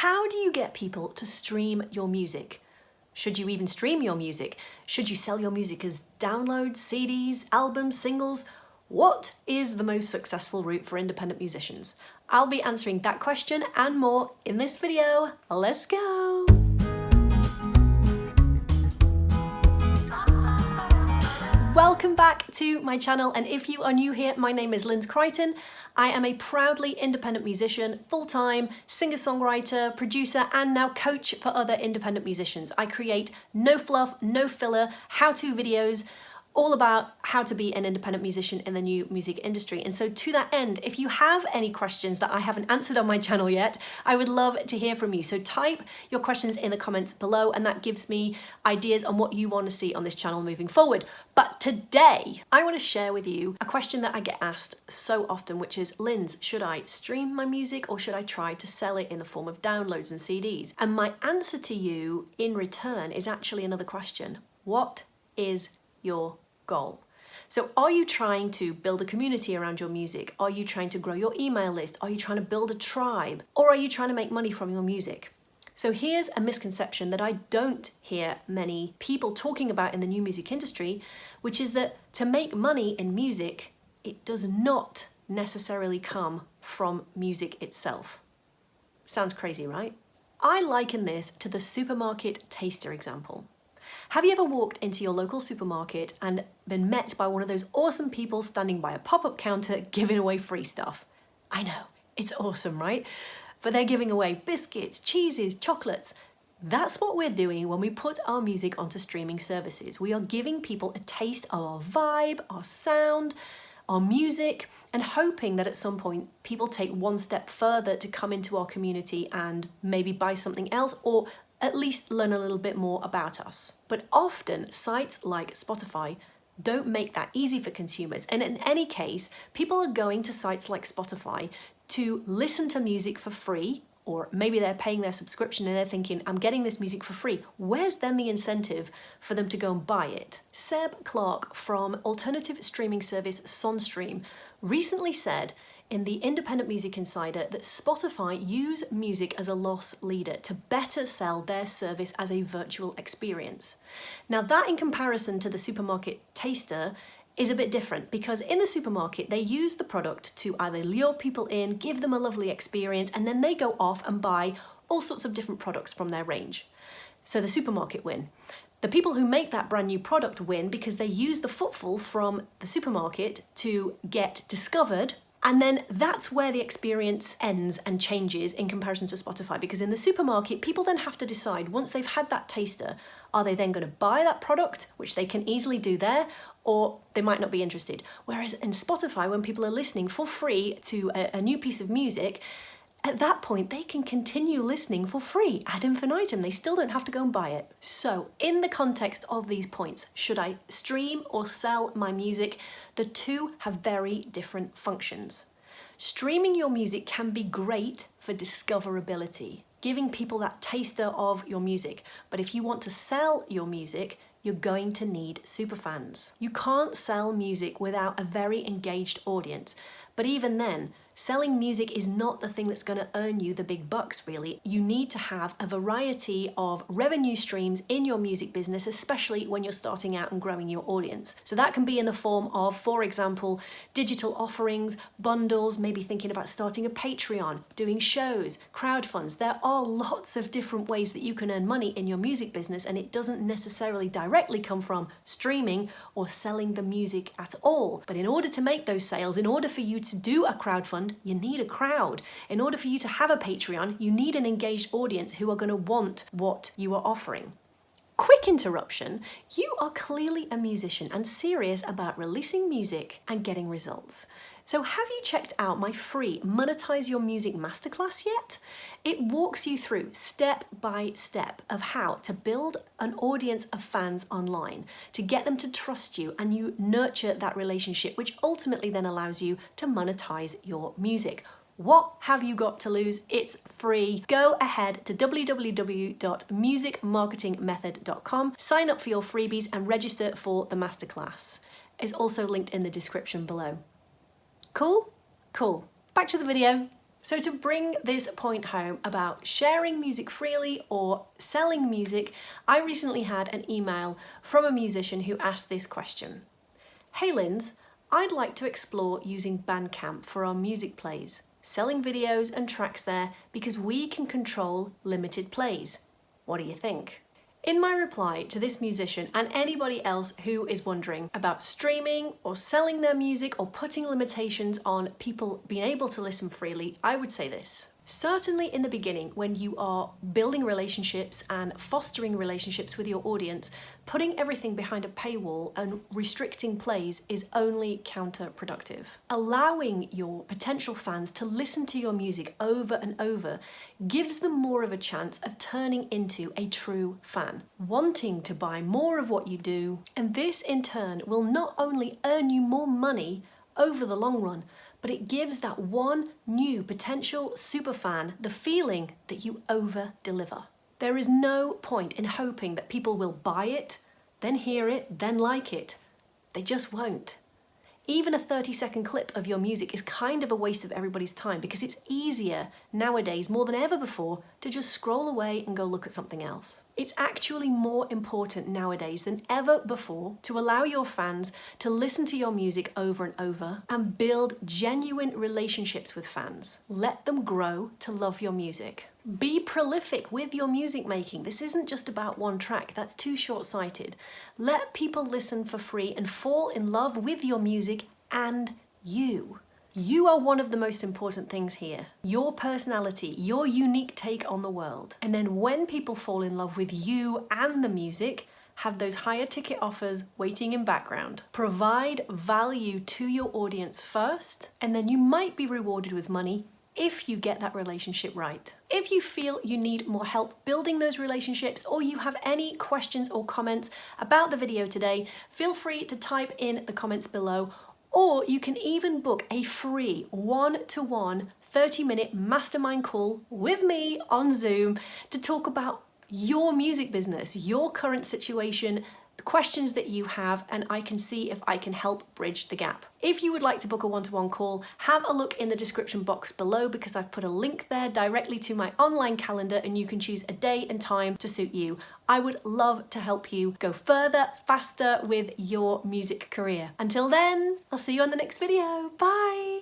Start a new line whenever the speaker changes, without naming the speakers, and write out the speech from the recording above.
How do you get people to stream your music? Should you even stream your music? Should you sell your music as downloads, CDs, albums, singles? What is the most successful route for independent musicians? I'll be answering that question and more in this video. Let's go! Welcome back to my channel, and if you are new here, my name is Lynz Crichton. I am a proudly independent musician, full-time singer-songwriter, producer, and now coach for other independent musicians. I create no fluff, no filler, how-to videos all about how to be an independent musician in the new music industry. And so to that end, if you have any questions that I haven't answered on my channel yet, I would love to hear from you. So type your questions in the comments below, and that gives me ideas on what you want to see on this channel moving forward. But today, I want to share with you a question that I get asked so often, which is, Lynz, should I stream my music or should I try to sell it in the form of downloads and CDs? And my answer to you in return is actually another question. What is your goal? So are you trying to build a community around your music? Are you trying to grow your email list? Are you trying to build a tribe? Or are you trying to make money from your music? So here's a misconception that I don't hear many people talking about in the new music industry, which is that to make money in music, it does not necessarily come from music itself. Sounds crazy, right? I liken this to the supermarket taster example. Have you ever walked into your local supermarket and been met by one of those awesome people standing by a pop-up counter giving away free stuff? I know, it's awesome, right? But they're giving away biscuits, cheeses, chocolates. That's what we're doing when we put our music onto streaming services. We are giving people a taste of our vibe, our sound, our music, and hoping that at some point people take one step further to come into our community and maybe buy something else, or at least learn a little bit more about us. But often sites like Spotify don't make that easy for consumers. And in any case, people are going to sites like Spotify to listen to music for free, or maybe they're paying their subscription and they're thinking, I'm getting this music for free. Where's then the incentive for them to go and buy it? Seb Clark from alternative streaming service Sonstream recently said in the Independent Music Insider that Spotify use music as a loss leader to better sell their service as a virtual experience. Now that, in comparison to the supermarket taster, is a bit different, because in the supermarket they use the product to either lure people in, give them a lovely experience, and then they go off and buy all sorts of different products from their range. So the supermarket win. The people who make that brand new product win because they use the footfall from the supermarket to get discovered. And then that's where the experience ends and changes in comparison to Spotify, because in the supermarket, people then have to decide, once they've had that taster, are they then going to buy that product, which they can easily do there, or they might not be interested. Whereas in Spotify, when people are listening for free to a new piece of music, at that point, they can continue listening for free ad infinitum. They still don't have to go and buy it. So in the context of these points, should I stream or sell my music? The two have very different functions. Streaming your music can be great for discoverability, giving people that taster of your music. But if you want to sell your music, you're going to need superfans. You can't sell music without a very engaged audience. But even then, selling music is not the thing that's going to earn you the big bucks, really. You need to have a variety of revenue streams in your music business, especially when you're starting out and growing your audience. So that can be in the form of, for example, digital offerings, bundles, maybe thinking about starting a Patreon, doing shows, crowdfunds. There are lots of different ways that you can earn money in your music business, and it doesn't necessarily directly come from streaming or selling the music at all. But in order to make those sales, in order for you to do a crowdfund, you need a crowd. In order for you to have a Patreon, you need an engaged audience who are going to want what you are offering. Quick interruption. You are clearly a musician and serious about releasing music and getting results. So have you checked out my free Monetize Your Music Masterclass yet? It walks you through step by step of how to build an audience of fans online, to get them to trust you, and you nurture that relationship, which ultimately then allows you to monetize your music. What have you got to lose? It's free. Go ahead to www.musicmarketingmethod.com, sign up for your freebies and register for the masterclass. It's also linked in the description below. Cool? Cool. Back to the video. So to bring this point home about sharing music freely or selling music, I recently had an email from a musician who asked this question. Hey Lynz, I'd like to explore using Bandcamp for our music plays, selling videos and tracks there because we can control limited plays. What do you think? In my reply to this musician and anybody else who is wondering about streaming or selling their music or putting limitations on people being able to listen freely, I would say this. Certainly in the beginning, when you are building relationships and fostering relationships with your audience, putting everything behind a paywall and restricting plays is only counterproductive. Allowing your potential fans to listen to your music over and over gives them more of a chance of turning into a true fan, wanting to buy more of what you do, and this in turn will not only earn you more money over the long run, but it gives that one new potential superfan the feeling that you over-deliver. There is no point in hoping that people will buy it, then hear it, then like it. They just won't. Even a 30-second clip of your music is kind of a waste of everybody's time because it's easier nowadays, more than ever before, to just scroll away and go look at something else. It's actually more important nowadays than ever before to allow your fans to listen to your music over and over and build genuine relationships with fans. Let them grow to love your music. Be prolific with your music making. This isn't just about one track. That's too short-sighted. Let people listen for free and fall in love with your music and you. You are one of the most important things here. Your personality, your unique take on the world. And then when people fall in love with you and the music, have those higher ticket offers waiting in background. Provide value to your audience first, and then you might be rewarded with money if you get that relationship right. If you feel you need more help building those relationships, or you have any questions or comments about the video today, feel free to type in the comments below, or you can even book a free one-to-one 30-minute mastermind call with me on Zoom to talk about your music business, your current situation, the questions that you have, and I can see if I can help bridge the gap. If you would like to book a one-to-one call, have a look in the description box below because I've put a link there directly to my online calendar and you can choose a day and time to suit you. I would love to help you go further, faster with your music career. Until then, I'll see you on the next video. Bye!